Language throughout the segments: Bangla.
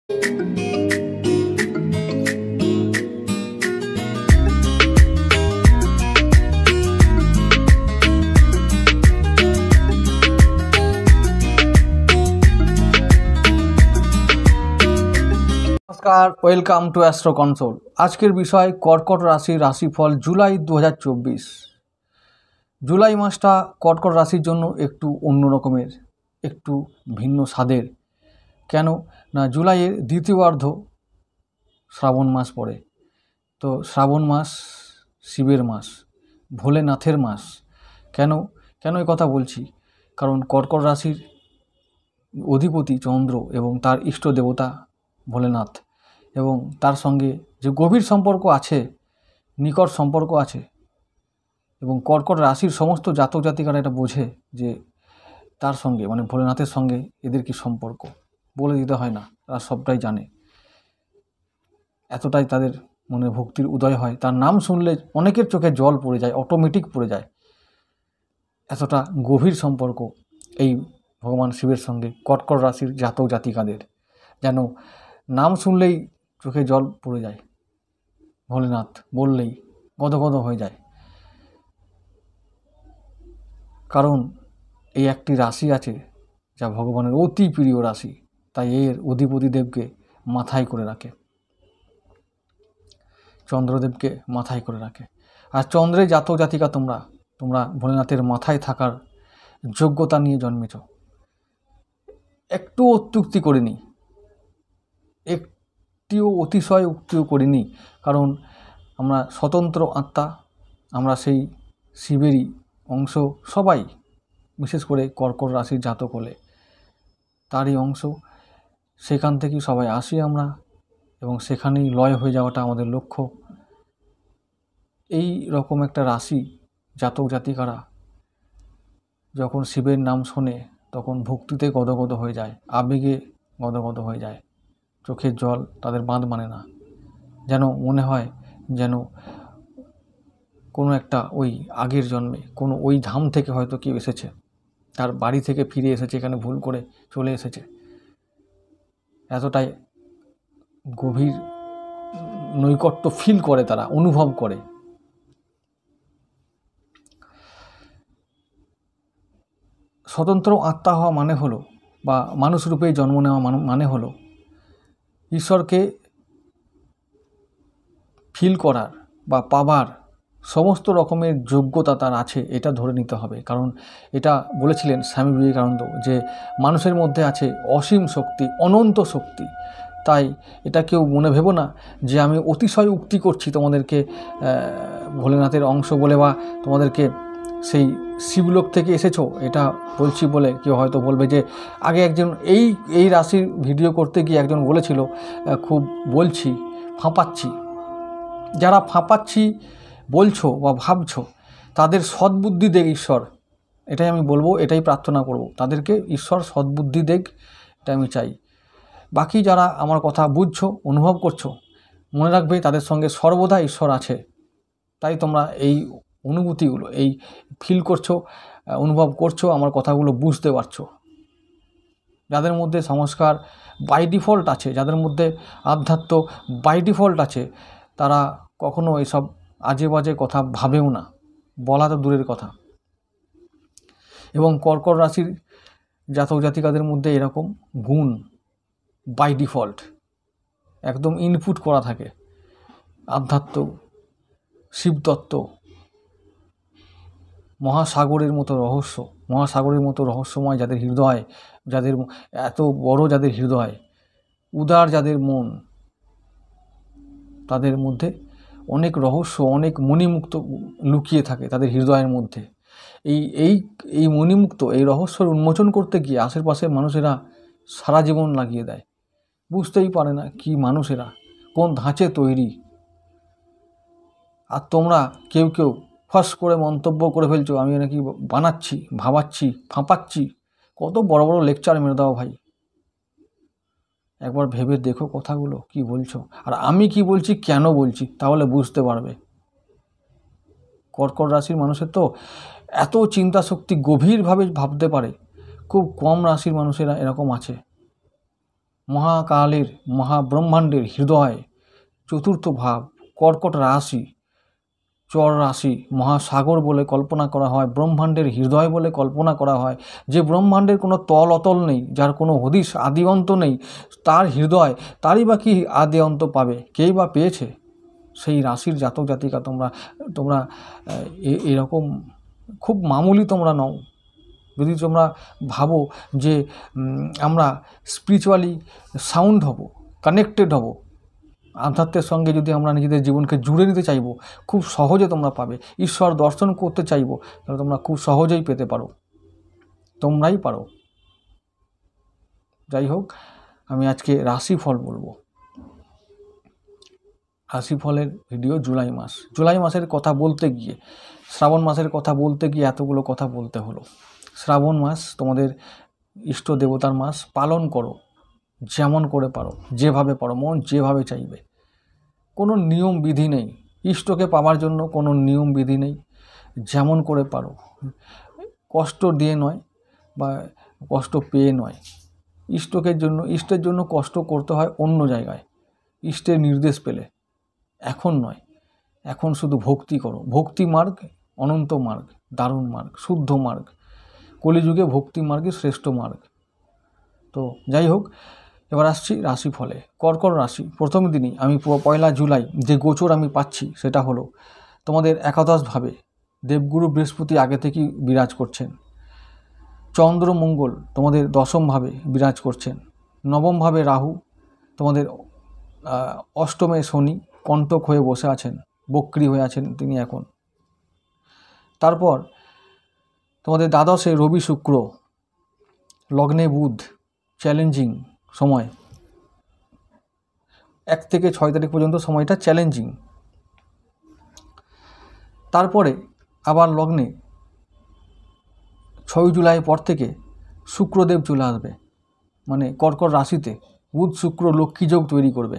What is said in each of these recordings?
नमस्कार, वेलकाम टू एस्ट्रो कन्सोल। आजकेर विषय कर्कट राशि राशिफल जुलाई 2024। जुलाई मासटा कर्कट राशिर जन्य एकटू अन्य रकमेर, एकटू भिन्न स्वादेर। केन ना जुलाइয়ের द्वितीयार्ध श्रावण मास पड़े। तो श्रावण मास शिवेर मास, भोलेनाथेर मास। केन केन এই কথা বলছি, কারণ कर्कट राशिर अधिपति चंद्र एवं तार इष्ट देवता भोलेनाथ এবং তার সঙ্গে যে গভীর সম্পর্ক আছে, নিকট সম্পর্ক আছে, এবং কর্কট রাশির সমস্ত জাতক জাতিকারা এটা বোঝে যে তার সঙ্গে মানে ভোলেনাথের সঙ্গে এদের কি সম্পর্ক, বলে দিতে হয় না, তারা সবটাই জানে। এতটাই তাদের মনে ভক্তির উদয় হয়, তার নাম শুনলে অনেকের চোখে জল পড়ে যায়, অটোমেটিক পড়ে যায়। এতটা গভীর সম্পর্ক এই ভগবান শিবের সঙ্গে কর্কট রাশির জাতক জাতিকাদের, যেন নাম শুনলেই চোখে জল পড়ে যায়, ভোলেনাথ বললেই গদগদ হয়ে যায়। কারণ এই একটি রাশি আছে যা ভগবানের অতি প্রিয় রাশি, তাই এর অধিপতি দেবকে মাথায় করে রাখে, চন্দ্রদেবকে মাথায় করে রাখে। আর চন্দ্রের জাতক জাতিকা তোমরা ভোলেনাথের মাথায় থাকার যোগ্যতা নিয়ে জন্মেছ। একটু অত্যুক্তি করিনি, একটিও অতিশয় উক্তিও করিনি, কারণ আমরা স্বতন্ত্র আত্মা, আমরা সেই শিবেরই অংশ সবাই, বিশেষ করে কর্কট রাশির জাতক হলে তারই অংশ। সেখান থেকেই সবাই আসি আমরা, এবং সেখানেই লয় হয়ে যাওয়াটা আমাদের লক্ষ্য। এই রকম একটা রাশি জাতক জাতিকারা যখন শিবের নাম শোনে তখন ভক্তিতে গদগদ হয়ে যায়, আবেগে গদগদ হয়ে যায়, চোখের জল তাদের বাঁধ মানে না। যেন মনে হয় যেন কোনো একটা ওই আগের জন্মে কোনো ওই ধাম থেকে হয়তো কেউ এসেছে, তার বাড়ি থেকে ফিরে এসেছে, এখানে ভুল করে চলে এসেছে। এতটাই গভীর নৈকট্য ফিল করে, তারা অনুভব করে। স্বতন্ত্র আত্মা হওয়া মানে হলো, বা মানুষ রূপে জন্ম নেওয়া মানে হলো ঈশ্বরকে ফিল করার বা পাবার সমস্ত রকমের যোগ্যতা তার আছে, এটা ধরে নিতে হবে। কারণ এটা বলেছিলেন স্বামী বিবেকানন্দ যে মানুষের মধ্যে আছে অসীম শক্তি, অনন্ত শক্তি। তাই এটা কেউ মনে ভেবো না যে আমি অতিশয় উক্তি করছি তোমাদেরকে ভোলেনাথের অংশ বলে, বা তোমাদেরকে সেই শিবলোক থেকে এসেছো এটা বলছি বলে কেউ হয়তো বলবে যে আগে একজন এই রাশির ভিডিও করতে গিয়ে একজন বলেছিল খুব বলছি, ফাঁপাচ্ছি। যারা ফাঁপাচ্ছি বলছো বা ভাবছো তাদের সদ্বুদ্ধি দেখ ঈশ্বর, এটাই আমি বলবো, এটাই প্রার্থনা করব, তাদেরকে ঈশ্বর সদ্বুদ্ধি দেখ, এটা আমি চাই। বাকি যারা আমার কথা বুঝছো, অনুভব করছো, মনে রাখবে তাদের সঙ্গে সর্বদা ঈশ্বর আছে। তাই তোমরা এই অনুভূতিগুলো, এই ফিল করছো, অনুভব করছো, আমার কথাগুলো বুঝতে পারছো। যাদের মধ্যে সংস্কার বাই ডিফল্ট আছে, যাদের মধ্যে আধ্যাত্ম বাই ডিফল্ট আছে, তারা কখনো এসব আজে বাজে কথা ভাবেও না, বলা তো দূরের কথা। এবং কর্কট রাশির জাতক জাতিকাদের মধ্যে এরকম গুণ বাই ডিফল্ট একদম ইনপুট করা থাকে। আধ্যাত্ম, শিবতত্ত্ব, মহাসাগরের মতো রহস্য, মহাসাগরের মতো রহস্যময় যাদের হৃদয়, যাদের এত বড় যাদের হৃদয়, উদার যাদের মন, তাদের মধ্যে অনেক রহস্য, অনেক মণিমুক্ত লুকিয়ে থাকে তাদের হৃদয়ের মধ্যে। এই মণিমুক্ত, এই রহস্যের উন্মোচন করতে গিয়ে আশেপাশের মানুষেরা সারা জীবন লাগিয়ে দেয়, বুঝতেই পারে না কি মানুষেরা, কোন ধাঁচে তৈরি। আর তোমরা কেউ ফাঁস করে মন্তব্য করে ফেলছো আমি নাকি বানাচ্ছি, ভাবাচ্ছি, ফাঁপাচ্ছি। কত বড় বড় লেকচার মেরে দাও ভাই, একবার ভেবে দেখো কথাগুলো কি বলছো, আর আমি কি বলছি, কেন বলছি, তাহলে বুঝতে পারবে। কর্কট রাশির মানুষের তো এত চিন্তা শক্তি, গভীরভাবে ভাবতে পারে, খুব কম রাশির মানুষেরা এরকম আছে। মহাকালের মহাব্রহ্মাণ্ডের হৃদয় চতুর্থ ভাব কর্কট রাশি, চর রাশি মহাসাগর বলে কল্পনা করা হয়, ব্রহ্মাণ্ডের হৃদয় বলে কল্পনা করা হয়। যে ব্রহ্মাণ্ডের কোনো তল অতল নেই, যার কোনো হদিশ আদি অন্ত নেই, তার হৃদয়, তারই বা কি আদি অন্ত পাবে? কেই বা পেয়েছে? সেই রাশির জাতক জাতিকা তোমরা এরকম খুব মামুলি তোমরা নও। যদি তোমরা ভাবো যে আমরা স্পিরিচুয়ালি সাউন্ড হব, কানেক্টেড হব, আধ্যাত্মের সঙ্গে যদি আমরা নিজেদের জীবনকে জুড়ে নিতে চাইব, খুব সহজে তোমরা পাবে। ঈশ্বর দর্শন করতে চাইব, তাহলে তোমরা খুব সহজেই পেতে পারো, তোমরাই পারো। যাই হোক, আমি আজকে রাশিফল বলবো। রাশিফলের ভিডিও জুলাই মাসের কথা বলতে গিয়ে, শ্রাবণ মাসের কথা বলতে গিয়ে এতগুলো কথা বলতে হলো। শ্রাবণ মাস তোমাদের ইষ্ট দেবতার মাস, পালন করো যেমন করে পারো, যেভাবে পারো, মন যেভাবে চাইবে। কোনো নিয়ম বিধি নেই, ইষ্টকে পাওয়ার জন্য কোনো নিয়ম বিধি নেই, যেমন করে পারো, কষ্ট দিয়ে নয় বা কষ্ট পেয়ে নয়। ইষ্টের জন্য কষ্ট করতে হয় অন্য জায়গায়, ইষ্টের নির্দেশ পেলে, এখন নয়। এখন শুধু ভক্তি করো। ভক্তি মার্গ অনন্ত মার্গ, দারুণ মার্গ, শুদ্ধ মার্গ। কলিযুগে ভক্তি মার্গই শ্রেষ্ঠ মার্গ। তো যাই হোক, এবার আসছি রাশিফলে। কর্কট রাশি প্রথম দিনই আমি 1 জুলাই যে গোচর আমি পাচ্ছি সেটা হলো তোমাদের একাদশভাবে দেবগুরু বৃহস্পতি আগে থেকেই বিরাজ করছেন। চন্দ্র মঙ্গল তোমাদের দশমভাবে বিরাজ করছেন। নবমভাবে রাহু, তোমাদের অষ্টমে শনি কণ্টক হয়ে বসে আছেন, বক্রী হয়ে আছেন তিনি এখন। তারপর তোমাদের দ্বাদশে রবি শুক্র, লগ্নে বুধ, চ্যালেঞ্জিং সময়। 1 থেকে 6 তারিখ পর্যন্ত সময়টা চ্যালেঞ্জিং। তারপরে আবার লগ্নে 6 জুলাই পর থেকে শুক্রদেব চলে আসবে, মানে কর্কট রাশিতে বুধ শুক্র লক্ষ্মী যোগ তৈরি করবে।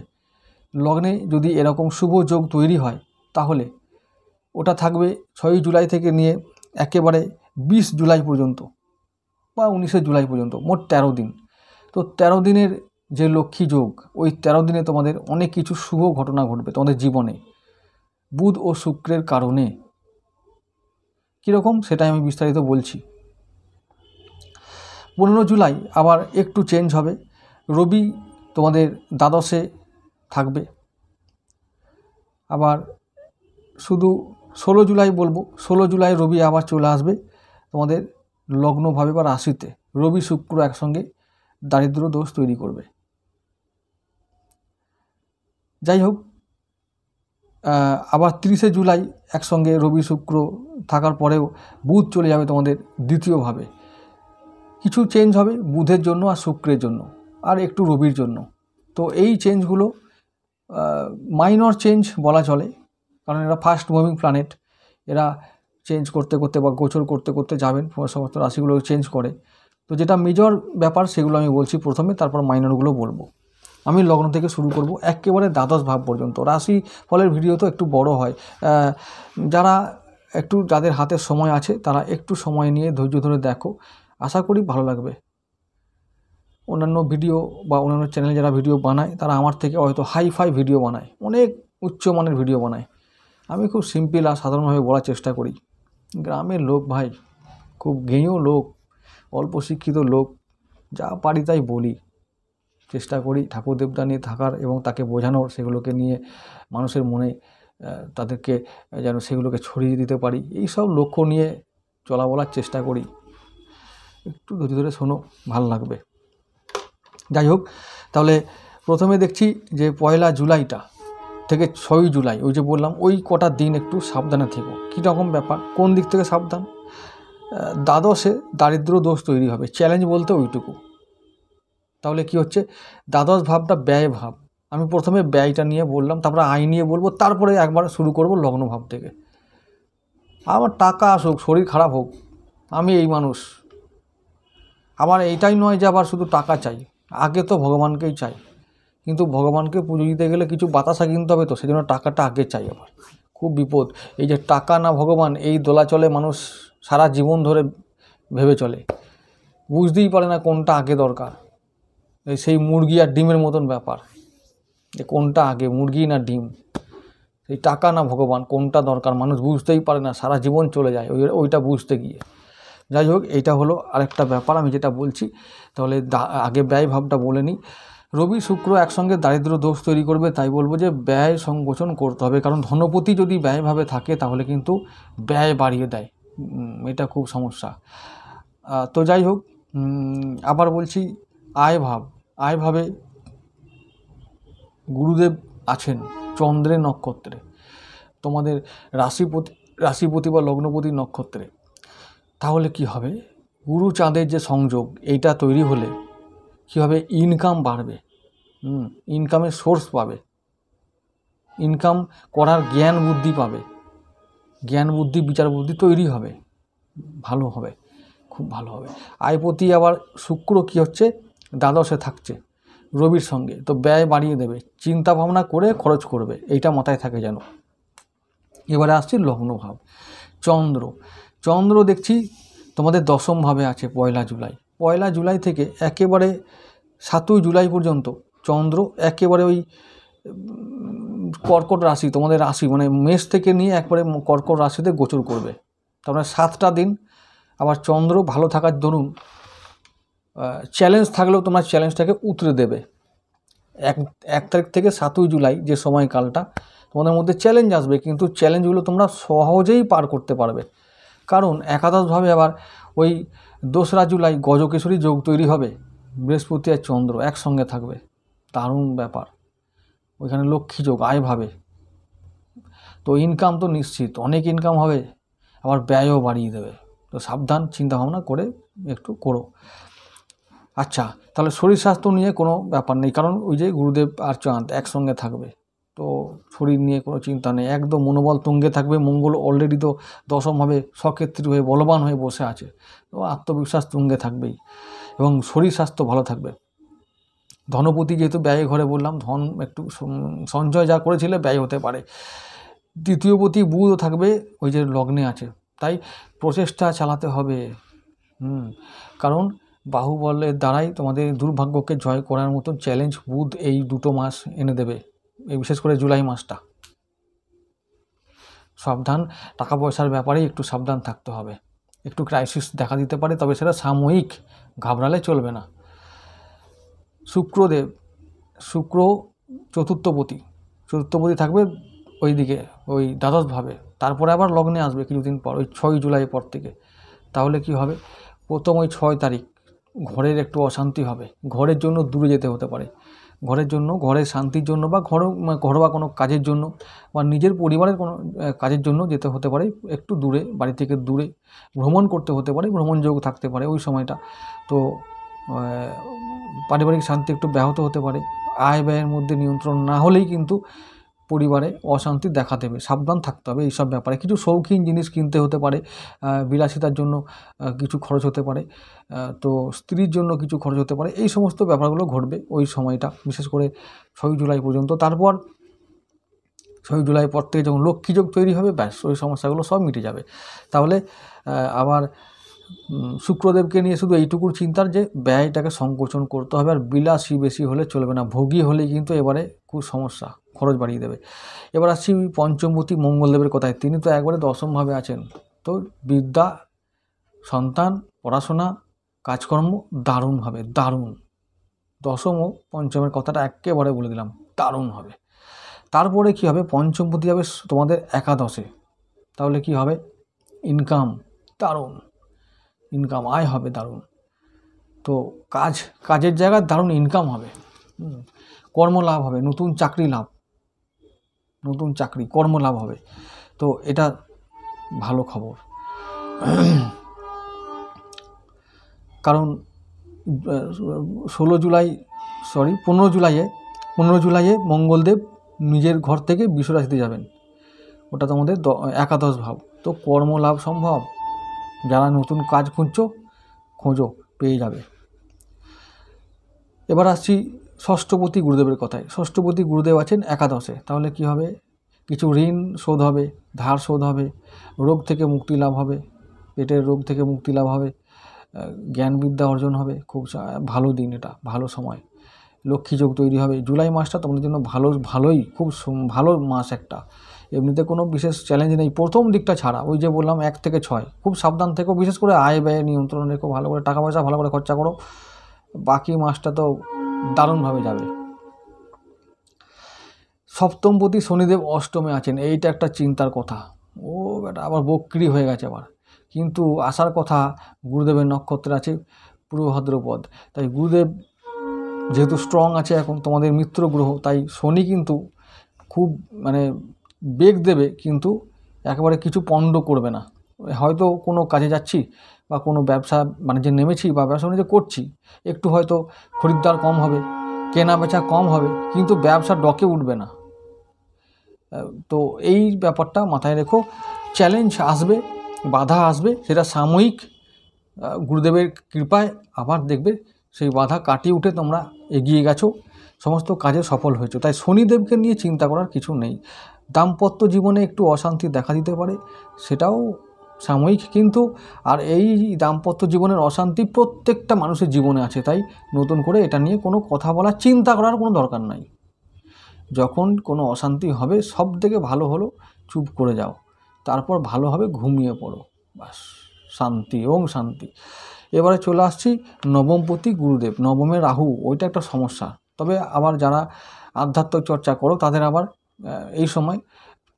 লগ্নে যদি এরকম শুভ যোগ তৈরি হয় তাহলে ওটা থাকবে 6 জুলাই থেকে নিয়ে একেবারে 20 জুলাই পর্যন্ত বা 19 জুলাই পর্যন্ত, মোট 13 দিন। তো 13 দিনের যে লক্ষ্মী যোগ, ওই 13 দিনে তোমাদের অনেক কিছু শুভ ঘটনা ঘটবে তোমাদের জীবনে বুধ ও শুক্রের কারণে। কীরকম সেটাই আমি বিস্তারিত বলছি। 15 জুলাই আবার একটু চেঞ্জ হবে, রবি তোমাদের দ্বাদশে থাকবে। আবার শুধু 16 জুলাই বলবো, 16 জুলাই রবি আবার চলে আসবে তোমাদের লগ্নভাবে বা রাশিতে। রবি শুক্র একসঙ্গে দারিদ্র দোষ তৈরি করবে। যাই হোক, আবার 30 জুলাই একসঙ্গে রবি শুক্র থাকার পরেও বুধ চলে যাবে তোমাদের দ্বিতীয়ভাবে। কিছু চেঞ্জ হবে বুধের জন্য আর শুক্রের জন্য আর একটু রবির জন্য। তো এই চেঞ্জগুলো মাইনর চেঞ্জ বলা চলে, কারণ এরা ফাস্ট মুভিং প্ল্যানেট, এরা চেঞ্জ করতে করতে বা গোচর করতে করতে যাবেন, সমস্ত রাশিগুলো চেঞ্জ করে। তো যেটা মেজর ব্যাপার সেগুলো আমি বলছি প্রথমে, তারপর মাইনরগুলো বলবো। আমি লগ্ন থেকে শুরু করব একেবারে দ্বাদশ ভাব পর্যন্ত। রাশি ফলের ভিডিও তো একটু বড় হয়, যাদের হাতে সময় আছে তারা একটু সময় নিয়ে ধৈর্য ধরে দেখো, আশা করি ভালো লাগবে। অন্যান্য ভিডিও বা অন্যান্য চ্যানেলে যারা ভিডিও বানায় তারা আমার থেকে হয়তো হাইফাই ভিডিও বানায়, অনেক উচ্চমানের ভিডিও বানায়। আমি খুব সিম্পল আর সাধারণভাবে বলার চেষ্টা করি। গ্রামের লোক ভাই, খুব জ্ঞেয় লোক, অল্প শিক্ষিত লোক, যা পারি তাই বলি, চেষ্টা করি ঠাকুর দেবতা নিয়ে থাকার এবং তাকে বোঝানোর, সেগুলোকে নিয়ে মানুষের মনে তাদেরকে যেন সেগুলোকে ছড়িয়ে দিতে পারি, এই সব লক্ষ্য নিয়ে বলার চেষ্টা করি। একটু ধীরে ধীরে শোনো, ভাল লাগবে। যাই হোক, তাহলে প্রথমে দেখছি যে 1 জুলাইটা থেকে 6 জুলাই, ওই যে বললাম ওই কটা দিন একটু সাবধানে থেকো। কী রকম ব্যাপার, কোন দিক থেকে সাবধান? দ্বাদশে দারিদ্র দোষ তৈরি হবে, চ্যালেঞ্জ বলতে ওইটুকু। তাহলে কি হচ্ছে, দ্বাদশ ভাবটা ব্যয় ভাব। আমি প্রথমে ব্যয়টা নিয়ে বললাম, তারপরে আয় নিয়ে বলবো, তারপরে একবার শুরু করব লগ্ন ভাব থেকে। আমার টাকা আসুক, শরীর খারাপ হোক, আমি এই মানুষ। আমার এইটাই নয় যে আবার শুধু টাকা চাই, আগে তো ভগবানকেই চাই, কিন্তু ভগবানকে পুজো দিতে গেলে কিছু বাতাসা কিনতে হবে, তো সেজন্য টাকাটা আগে চাই। আবার খুব বিপদ, এই যে টাকা না ভগবান, এই দোলাচলে মানুষ সারা জীবন ধরে ভেবে চলে, বুঝতেই পারে না কোনটা আগে দরকার। সেই মুরগি আর ডিমের মতন ব্যাপার, যে কোনটা আগে, মুরগি না ডিম, সেই টাকা না ভগবান, কোনটা দরকার মানুষ বুঝতেই পারে না, সারা জীবন চলে যায় ওইটা বুঝতে গিয়ে। যাই হোক, এইটা হলো আরেকটা ব্যাপার আমি যেটা বলছি। তাহলে আগে ব্যয় ভাবটা বলে নিই। রবি শুক্র একসঙ্গে দারিদ্র দোষ তৈরি করবে, তাই বলবো যে ব্যয় সংকোচন করতে হবে, কারণ ধনপতি যদি ব্যয়ভাবে থাকে তাহলে কিন্তু ব্যয় বাড়িয়ে দেয়, এটা খুব সমস্যা। তো যাই হোক, আবার বলছি আয় ভাবে গুরুদেব আছেন চন্দ্রের নক্ষত্রে, তোমাদের রাশিপতি বা লগ্নপতি নক্ষত্রে। তাহলে কি হবে, গুরু চাঁদের যে সংযোগ এইটা তৈরি হলে কি হবে, ইনকাম বাড়বে, ইনকামের সোর্স পাবে, ইনকাম করার জ্ঞান বুদ্ধি পাবে, জ্ঞান বুদ্ধি বিচার বুদ্ধি তৈরি হবে, ভালো হবে, খুব ভালো হবে। আয়পতি আবার শুক্র কি হচ্ছে, দ্বাদশে থাকছে রবির সঙ্গে, তো ব্যয় বাড়িয়ে দেবে, চিন্তা ভাবনা করে খরচ করবে, এইটা মাথায় থাকে যেন। এবারে আসছি লগ্নভাব। চন্দ্র দেখছি তোমাদের দশমভাবে আছে পয়লা জুলাই থেকে একেবারে 7ই জুলাই পর্যন্ত চন্দ্র একেবারে ওই কর্কট রাশি, তোমাদের রাশি মানে মেষ থেকে নিয়ে একবারে কর্কট রাশিতে গোচর করবে। তারপরে 7টা দিন আবার চন্দ্র ভালো থাকার দরুন চ্যালেঞ্জ থাকলেও তোমরা চ্যালেঞ্জটাকে উতরে দেবে। 1 তারিখ থেকে 7ই জুলাই যে সময়কালটা তোমাদের মধ্যে চ্যালেঞ্জ আসবে, কিন্তু চ্যালেঞ্জগুলো তোমরা সহজেই পার করতে পারবে, কারণ একাদশভাবে আবার ওই 2রা জুলাই গজকেশরী যোগ তৈরি হবে, বৃহস্পতি আর চন্দ্র একসঙ্গে থাকবে, দারুণ ব্যাপার। ওইখানে লক্ষ্মী যোগ আয়ভাবে, তো ইনকাম তো নিশ্চিত, অনেক ইনকাম হবে, আবার ব্যয়ও বাড়িয়ে দেবে, তো সাবধান, চিন্তাভাবনা করে একটু করো। আচ্ছা, তাহলে শরীর স্বাস্থ্য নিয়ে কোনো ব্যাপার নেই, কারণ ওই যে গুরুদেব আর চাঁদ একসঙ্গে থাকবে, তো শরীর নিয়ে কোনো চিন্তা নেই, একদম মনোবল তুঙ্গে থাকবে। মঙ্গল অলরেডি তো দশমভাবে সক্ষেত্রী হয়ে বলবান হয়ে বসে আছে, তো আত্মবিশ্বাস তুঙ্গে থাকবেই, এবং শরীর স্বাস্থ্য ভালো থাকবে। ধনপতি যেহেতু ব্যয় ঘরে বললাম, ধন একটু সঞ্চয় যা করেছিলে ব্যয় হতে পারে। দ্বিতীয়পতি বুধও থাকবে, ওই যে লগ্নে আছে, তাই প্রচেষ্টা চালাতে হবে, কারণ বাহুবলের দ্বারাই তোমাদের দুর্ভাগ্যকে জয় করার মতো চ্যালেঞ্জ বুধ এই 2 মাস এনে দেবে, এই বিশেষ করে জুলাই মাসটা। সাবধান, টাকা পয়সার ব্যাপারেই একটু সাবধান থাকতে হবে, একটু ক্রাইসিস দেখা দিতে পারে, তবে সেটা সাময়িক, ঘাবড়ালে চলবে না। শুক্র চতুর্থপতি থাকবে ওইদিকে, ওই দ্বাদশভাবে, তারপরে আবার লগ্নে আসবে কিছুদিন পর, ওই 6ই জুলাই পর থেকে। তাহলে কি হবে, প্রথম ওই 6 তারিখ ঘরের একটু অশান্তি হবে, ঘরের জন্য দূরে যেতে হতে পারে, ঘরের শান্তির জন্য বা ঘরোয়া কোনো কাজের জন্য বা নিজের পরিবারের কোনো কাজের জন্য যেতে হতে পারে, একটু দূরে, বাড়ি থেকে দূরে ভ্রমণ করতে হতে পারে, ভ্রমণ যোগ থাকতে পারে ওই সময়টা। তো পারিবারিক শান্তি একটু ব্যাহত হতে পারে, আয় ব্যয়ের মধ্যে নিয়ন্ত্রণ না হলেই কিন্তু পরিবারে অশান্তি দেখা দেবে, সাবধান থাকতে হবে এইসব ব্যাপারে। কিছু শৌখিন জিনিস কিনতে হতে পারে, বিলাসিতার জন্য কিছু খরচ হতে পারে, তো স্ত্রীর জন্য কিছু খরচ হতে পারে, এই সমস্ত ব্যাপারগুলো ঘটবে ওই সময়টা, বিশেষ করে 6ই জুলাই পর্যন্ত। তারপর 6ই জুলাই পর থেকে যখন লক্ষ্মী যোগ তৈরি হবে, ব্যাস ওই সমস্যাগুলো সব মিটে যাবে। তাহলে আবার শুক্রদেবকে নিয়ে শুধু এইটুকুর চিন্তার যে ব্যয়টাকে সংকোচন করতে হবে, আর বিলাসী বেশি হলে চলবে না, ভোগী হলেই কিন্তু এবারে খুব সমস্যা, খরচ বাড়িয়ে দেবে। এবার আসছি পঞ্চমপতি মঙ্গলদেবের কথায়, তিনি তো একবারে দশমভাবে আছেন, তো বিদ্যা, সন্তান, পড়াশোনা, কাজকর্ম দারুণ হবে, দারুণ। দশম ও পঞ্চমের কথাটা একেবারে বলে দিলাম, দারুণ হবে। তারপরে কি হবে, পঞ্চমপতি হবে তোমাদের একাদশে, তাহলে কি হবে, ইনকাম দারুণ, ইনকাম আয় হবে দারুণ, তো কাজের জায়গায় দারুণ ইনকাম হবে, কর্ম লাভ হবে, নতুন চাকরি কর্ম লাভ হবে, তো এটা ভালো খবর। কারণ 15 জুলাইয়ে মঙ্গলদেব নিজের ঘর থেকে বৃষ রাশিতে যাবেন, ওটা তোমাদের একাদশ ভাব, তো কর্ম লাভ সম্ভব, যারা নতুন কাজ খোঁজো পেয়ে যাবে। এবার আসছি ষষ্ঠপতি গুরুদেবের কথায়। ষষ্ঠপতি গুরুদেব আছেন একাদশে, তাহলে কি হবে, কিছু ঋণ শোধ হবে, ধার শোধ হবে, রোগ থেকে মুক্তি লাভ হবে, পেটের রোগ থেকে মুক্তি লাভ হবে, জ্ঞান বিদ্যা অর্জন হবে, খুব ভালো দিন, এটা ভালো সময়। লক্ষ্মী যোগ তৈরি হবে। জুলাই মাসটা তোমাদের জন্য ভালোই খুব ভালো মাস একটা। এমনিতে কোনো বিশেষ চ্যালেঞ্জ নেই প্রথম দিকটা ছাড়া। ওই যে বললাম 1 থেকে 6 খুব সাবধান থেকো, বিশেষ করে আয় ব্যয় নিয়ন্ত্রণ রেখো, ভালো করে টাকা পয়সা ভালো করে খরচা করো। বাকি মাসটা তো দারুণভাবে যাবে। সপ্তমপতি শনিদেব অষ্টমে আছেন, এইটা একটা চিন্তার কথা। ও বেটা আবার বক্রি হয়ে গেছে আবার, কিন্তু আসার কথা গুরুদেবের নক্ষত্রে আছে পূর্ব ভাদ্রপদ। তাই গুরুদেব যেহেতু স্ট্রং আছে এখন, তোমাদের মিত্র গ্রহ, তাই শনি কিন্তু খুব মানে বেগ দেবে, কিন্তু একেবারে কিছু পণ্ড করবে না। হয়তো কোনো কাজে যাচ্ছি বা কোনো ব্যবসা বাণিজ্যে নেমেছি বা ব্যবসা বাণিজ্য করছি, একটু হয়তো খরিদ্দার কম হবে, কেনা বেচা কম হবে, কিন্তু ব্যবসা ডকে উঠবে না। তো এই ব্যাপারটা মাথায় রেখো। চ্যালেঞ্জ আসবে, বাধা আসবে, সেটা সাময়িক। গুরুদেবের কৃপায় আবার দেখবে সেই বাধা কাটিয়ে উঠে তোমরা এগিয়ে গেছো, সমস্ত কাজে সফল হয়েছো। তাই শনিদেবকে নিয়ে চিন্তা করার কিছু নেই। দাম্পত্য জীবনে একটু অশান্তি দেখা দিতে পারে, সেটাও সাময়িক, কিন্তু আর এই দাম্পত্য জীবনের অশান্তি প্রত্যেকটা মানুষের জীবনে আছে। তাই নতুন করে এটা নিয়ে কোনো কথা বলা, চিন্তা করার কোনো দরকার নাই। যখন কোনো অশান্তি হবে সব থেকে ভালো হলো চুপ করে যাও, তারপর ভালোভাবে ঘুমিয়ে পড়ো, বাস শান্তি, ওম শান্তি। এবারে চলে আসছি নবমপতি গুরুদেব, নবমে রাহু, ওইটা একটা সমস্যা। তবে আবার যারা আধ্যাত্ম চর্চা করো তাদের আবার এই সময়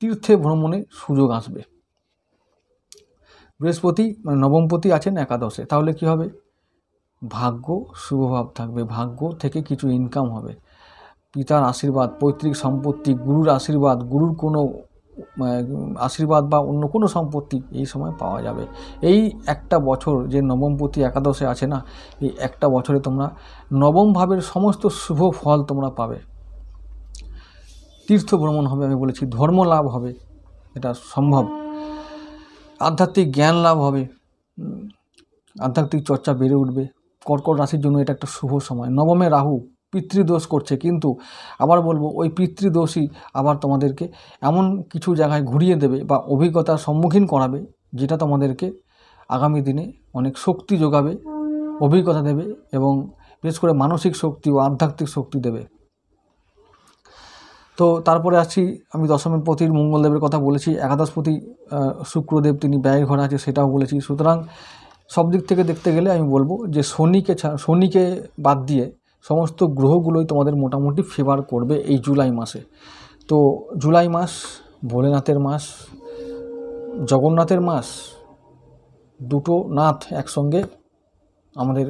তীর্থে ভ্রমণের সুযোগ আসবে। বৃহস্পতি মানে নবমপতি আছেন একাদশে, তাহলে কি হবে? ভাগ্য শুভভাব থাকবে, ভাগ্য থেকে কিছু ইনকাম হবে, পিতার আশীর্বাদ, পৈতৃক সম্পত্তি, গুরুর আশীর্বাদ, গুরুর কোনো আশীর্বাদ বা অন্য কোনো সম্পত্তি এই সময় পাওয়া যাবে। এই একটা বছর যে নবমপতি একাদশে আছে না, এই একটা বছরে তোমরা নবম ভাবের সমস্ত শুভ ফল তোমরা পাবে। তীর্থ ভ্রমণ হবে, আমি বলেছি, ধর্ম লাভ হবে, এটা সম্ভব। আধ্যাত্মিক জ্ঞান লাভ হবে, আধ্যাত্মিক চর্চা বেড়ে উঠবে। কর্কট রাশির জন্য এটা একটা শুভ সময়। নবমে রাহু পিতৃদোষ করছে, কিন্তু আবার বলবো ওই পিতৃদোষই আবার তোমাদেরকে এমন কিছু জায়গায় ঘুরিয়ে দেবে বা অভিজ্ঞতার সম্মুখীন করাবে, যেটা তোমাদেরকে আগামী দিনে অনেক শক্তি যোগাবে, অভিজ্ঞতা দেবে এবং বিশেষ করে মানসিক শক্তি ও আধ্যাত্মিক শক্তি দেবে। তো তারপরে আসছি, আমি দশমের পতির মঙ্গলদেবের কথা বলেছি, একাদশপতি শুক্রদেব তিনি ব্যয়ের ঘরে আছে, সেটাও বলেছি। সুতরাং সব দিক থেকে দেখতে গেলে আমি বলবো যে শনিকে বাদ দিয়ে সমস্ত গ্রহগুলোই তোমাদের মোটামুটি ফেভার করবে এই জুলাই মাসে। তো জুলাই মাস ভোলেনাথের মাস, জগন্নাথের মাস, দুটো নাথ একসঙ্গে আমাদের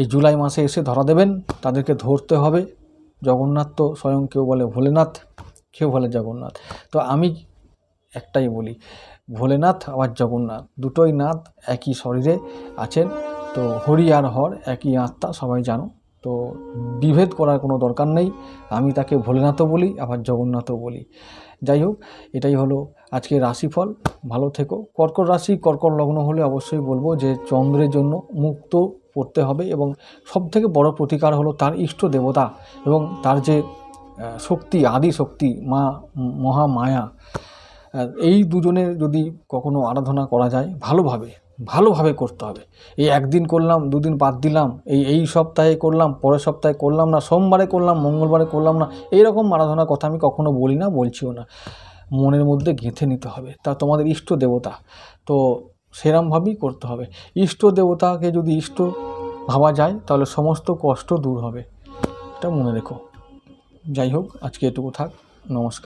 এই জুলাই মাসে এসে ধরা দেবেন, তাদেরকে ধরতে হবে। জগন্নাথ তো স্বয়ং কেউ বলে ভোলেনাথ, কেউ বলে জগন্নাথ, তো আমি একটাই বলি ভোলেনাথ আবার জগন্নাথ, দুটোই নাথ একই শরীরে আছেন। তো হরি আর হর একই আত্মা, সবাই জানো, তো বিভেদ করার কোনো দরকার নেই। আমি তাকে ভোলেনাথও বলি আবার জগন্নাথও বলি। যাই হোক, এটাই হলো আজকের রাশিফল। ভালো থেকো। কর্কট রাশি, কর্কট লগ্ন হলে অবশ্যই বলবো যে চন্দ্রের জন্য মুক্ত পড়তে হবে, এবং সবথেকে বড় প্রতিকার হলো তার ইষ্ট দেবতা এবং তার যে শক্তি, আদি শক্তি মা মহামায়া, এই দুজনের যদি কখনো আরাধনা করা যায় ভালোভাবে করতে হবে। এই একদিন করলাম, দুদিন বাদ দিলাম, এই সপ্তাহে করলাম, পরের সপ্তাহে করলাম না, সোমবারে করলাম, মঙ্গলবারে করলাম না, এইরকম আরাধনার কথা আমি কখনো বলি না, বলছিও না। মনের মধ্যে গেঁথে নিতে হবে, তা তোমাদের ইষ্ট দেবতা, তো সেরমভাবেই করতে হবে। ইষ্ট দেবতাকে যদি ইষ্ট ভাবা যায় তাহলে সমস্ত কষ্ট দূর হবে, এটা মনে রেখো। যাই হোক, আজকে এটুকু থাক। নমস্কার।